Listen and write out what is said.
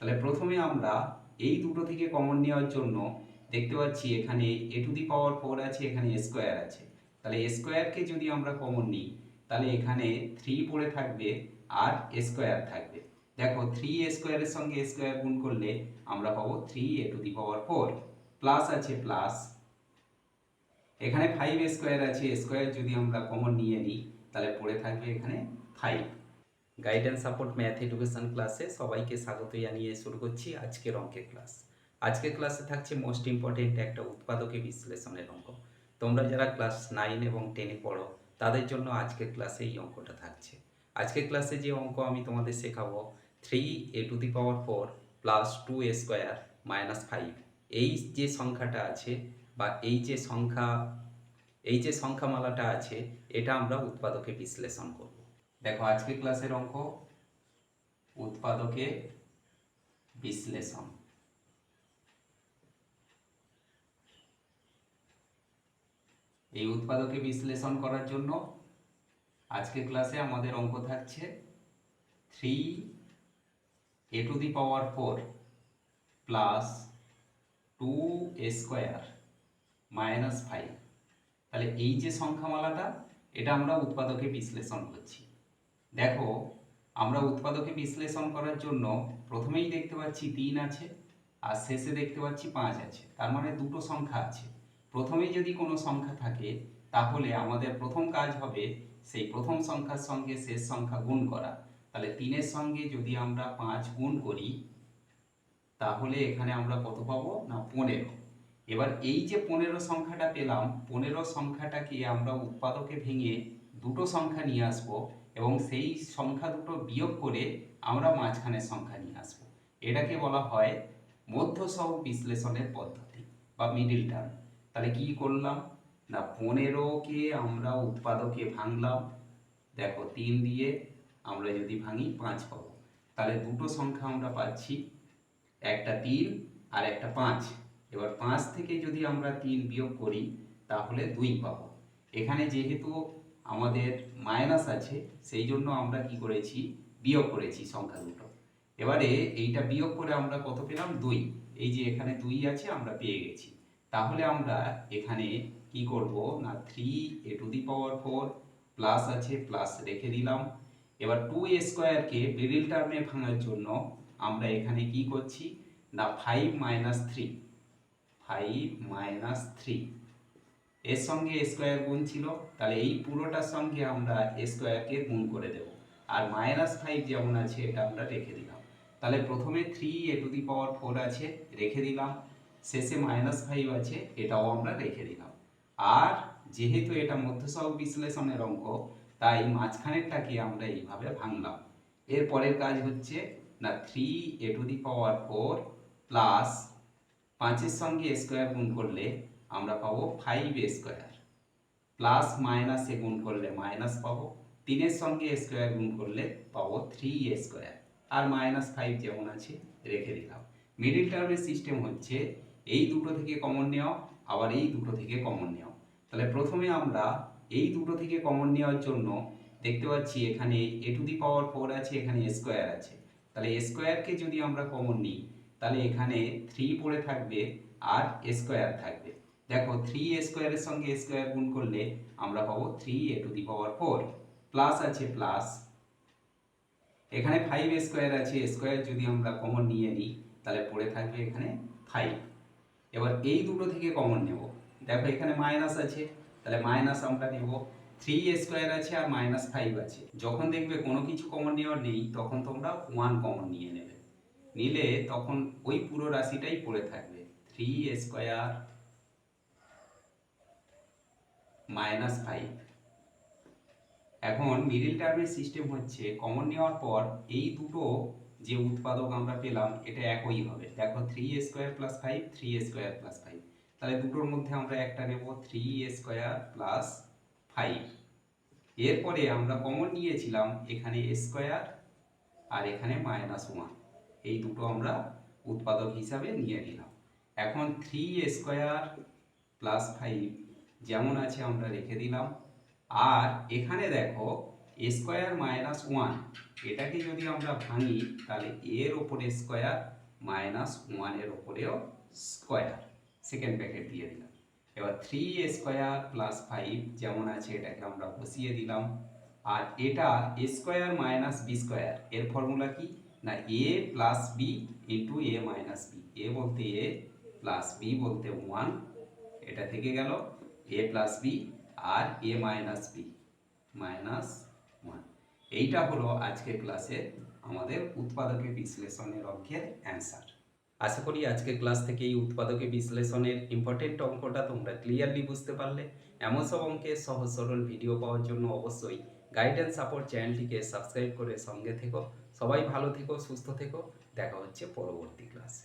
তাহলে প্রথমে আমরা এই দুটো থেকে কমন নেওয়ার জন্য দেখতে পাচ্ছি এখানে এ টু দি পাওয়ার 4 আছে, এখানে স্কোয়ার আছে। তাহলে স্কোয়ারকে যদি আমরা কমন নিই তাহলে এখানে 3 পড়ে থাকবে আর স্কোয়ার থাকবে। দেখো 3 স্কোয়ারের সঙ্গে স্কোয়ার গুণ করলে আমরা পাবো 3 A to the power 4, plus আছে প্লাস, এখানে 5 স্কোয়ার আছে, স্কোয়ার যদি আমরা কমন নিয়ে নিই তাহলে পড়ে থাকবে এখানে 5। গাইডেন্স সাপোর্ট ম্যাথ এডুকেশন ক্লাসে সবাইকে স্বাগত জানিয়ে শুরু করছি আজকের অঙ্কের ক্লাস। আজকের ক্লাসে থাকছে মোস্ট ইম্পর্টেন্ট একটা উৎপাদকে বিশ্লেষণের অঙ্ক। তোমরা যারা ক্লাস 9 এবং 10-এ পড়ো তাদের জন্য আজকের ক্লাসে এই অঙ্কটা থাকছে। আজকের ক্লাসে যে অঙ্ক আমি তোমাদের শেখাবো 3 A to the power 4 plus 2 A square minus 5, এই যে সংখ্যাটা আছে বা এই যে সংখ্যামালাটা আছে এটা আমরা উৎপাদকে বিশ্লেষণ করব। দেখো আজকের ক্লাসের অঙ্ক উৎপাদকে বিশ্লেষণ। এই উৎপাদকে বিশ্লেষণ করার জন্য আজকের ক্লাসে আমাদের অঙ্ক থাকছে 3 A to the power 4 plus 2 A square minus 5। তাহলে এই যে সংখ্যামালাটা এটা আমরা উৎপাদকে বিশ্লেষণ করছি। দেখো আমরা উৎপাদকে বিশ্লেষণ করার জন্য প্রথমেই দেখতে পাচ্ছি 3 আছে আর শেষে দেখতে পাচ্ছি 5 আছে, তার মানে দুটো সংখ্যা আছে। প্রথমেই যদি কোনো সংখ্যা থাকে তাহলে আমাদের প্রথম কাজ হবে সেই প্রথম সংখ্যার সঙ্গে শেষ সংখ্যা গুণ করা। তাহলে 3-এর সঙ্গে যদি আমরা 5 গুণ করি তাহলে এখানে আমরা কত পাবো না 15। এবার এই যে 15 সংখ্যাটা পেলাম, 15 সংখ্যাটাকে আমরা উৎপাদকে ভেঙে দুটো সংখ্যা নিয়ে আসব এবং সেই সংখ্যা দুটো বিয়োগ করে আমরা মাঝখানের সংখ্যা নিয়ে আসব। এটাকে বলা হয় মধ্যসহগ বিশ্লেষণের পদ্ধতি বা মিডিল টার্ম। তাহলে কি করলাম না 15কে আমরা উৎপাদকে ভাঙলাম। দেখো 3 দিয়ে আমরা যদি ভাঙি 5 পাবো। তাহলে দুটো সংখ্যা আমরা পাচ্ছি, একটা 3 আর একটা 5। এবার 5 থেকে যদি আমরা 3 বিয়োগ করি তাহলে 2 পাবো। এখানে যেহেতু আমাদের মাইনাস আছে সেই জন্য আমরা কি করেছি বিয়োগ করেছি সংখ্যা দুটো। এবারে এইটা বিয়োগ করে আমরা কত পেলাম 2। এই যে এখানে 2 আছে আমরা পেয়ে গেছি। তাহলে আমরা এখানে কি করব না 3 A to the power 4 plus আছে প্লাস রেখে দিলাম। এবার 2 এ স্কোয়ারকে মিডল টার্মে ভাঙার জন্য আমরা এখানে কি করছি না 5 মাইনাস 3, 5 মাইনাস 3 এর সঙ্গে স্কোয়ার গুণ ছিল, তাহলে এই পুরোটার সঙ্গে আমরা স্কোয়ারকে গুণ করে দেব। আর মাইনাস 5 যেমন আছে এটা আমরা রেখে দিলাম। তাহলে প্রথমে 3 এ টু দি পাওয়ার 4 আছে রেখে দিলাম, শেষে মাইনাস 5 আছে এটাও আমরা রেখে দিলাম। আর যেহেতু এটা মধ্যসহগ বিশ্লেষণের অঙ্ক তাই মাঝখানেরটাকে আমরা এইভাবে ভাঙলাম। এর পরের কাজ হচ্ছে না 3 A to the power 4 plus 5-এর সঙ্গে স্কোয়ার গুণ করলে আমরা পাবো 5 স্কোয়ার, প্লাস মাইনাসে গুণ করলে মাইনাস পাবো, 3-এর সঙ্গে স্কোয়ার গুণ করলে পাবো 3 স্কোয়ার, আর মাইনাস 5 যেমন আছে রেখে দিলাম। মিডিল টার্মের সিস্টেম হচ্ছে এই দুটো থেকে কমন নেওয়া আবার এই দুটো থেকে কমন নেওয়া। তাহলে প্রথমে আমরা এই দুটো থেকে কমন নেওয়ার জন্য দেখতে পাচ্ছি এখানে এ টু দি পাওয়ার 4 আছে, এখানে স্কোয়ার আছে। তাহলে স্কোয়ারকে যদি আমরা কমন নিই তাহলে এখানে 3 পড়ে থাকবে আর স্কোয়ার থাকবে। দেখো 3 স্কোয়ারের সঙ্গে স্কোয়ার গুণ করলে আমরা পাবো 3 A to the power 4, plus আছে প্লাস, এখানে 5 স্কোয়ার আছে, স্কোয়ার যদি আমরা কমন নিয়ে নিই তাহলে পড়ে থাকবে এখানে 5। এবার এই দুটো থেকে কমন নেব। দেখো এখানে মাইনাস আছে তাহলে মাইনাস আমরা নেব, 3 স্কোয়ার আছে আর মাইনাস 5 আছে। যখন দেখবে কোনো কিছু কমন নেওয়ার নেই তখন তোমরা 1 কমন নিয়ে নেবে, নিলে তখন ওই পুরো রাশিটাই পড়ে থাকবে 3 স্কোয়ার মাইনাস 5। এখন মিডিল টার্মের সিস্টেম হচ্ছে কমন নেওয়ার পর এই দুটো যে উৎপাদক আমরা পেলাম এটা একই হবে। দেখো 3 স্কোয়ার প্লাস 5, 3 স্কোয়ার প্লাস 5, তাহলে দুটোর মধ্যে আমরা একটা নেব 3 স্কোয়ার প্লাস 5। এরপরে আমরা কমন নিয়েছিলাম এখানে স্কোয়ার আর এখানে মাইনাস 1, এই দুটো আমরা উৎপাদক হিসাবে নিয়ে নিলাম। এখন 3 স্কোয়ার প্লাস 5 যেমন আছে আমরা রেখে দিলাম। আর এখানে দেখো এ স্কোয়ার মাইনাস ওয়ান, এটাকে যদি আমরা ভাঙি তাহলে এর ওপরে স্কোয়ার মাইনাস ওয়ানের ওপরেও স্কোয়ার, সেকেন্ড ব্র্যাকেট দিয়ে দিলাম। এবার 3a স্কোয়ার প্লাস 5 যেমন আছে এটাকে আমরা বসিয়ে দিলাম। আর এটা এ স্কোয়ার মাইনাস বি স্কোয়ার, এর ফর্মুলা কি না এ প্লাস বি ইন্টু এ মাইনাস বি। এ বলতে এ প্লাস বি বলতে 1, এটা থেকে গেল এ প্লাস বি আর এ মাইনাস বি মাইনাস 1। এইটা হলো আজকের ক্লাসে আমাদের উৎপাদকে বিশ্লেষণের অঙ্কের অ্যান্সার। আশা করি আজকের ক্লাস থেকে এই উৎপাদকে বিশ্লেষণের ইম্পর্টেন্ট অঙ্কটা তোমরা ক্লিয়ারলি বুঝতে পারলে। এমন সব অঙ্কের সহজ সরল ভিডিও পাওয়ার জন্য অবশ্যই গাইডেন্স সাপোর্ট চ্যানেলটিকে সাবস্ক্রাইব করে সঙ্গে থেকো। সবাই ভালো থেকো, সুস্থ থেকো, দেখা হচ্ছে পরবর্তী ক্লাসে।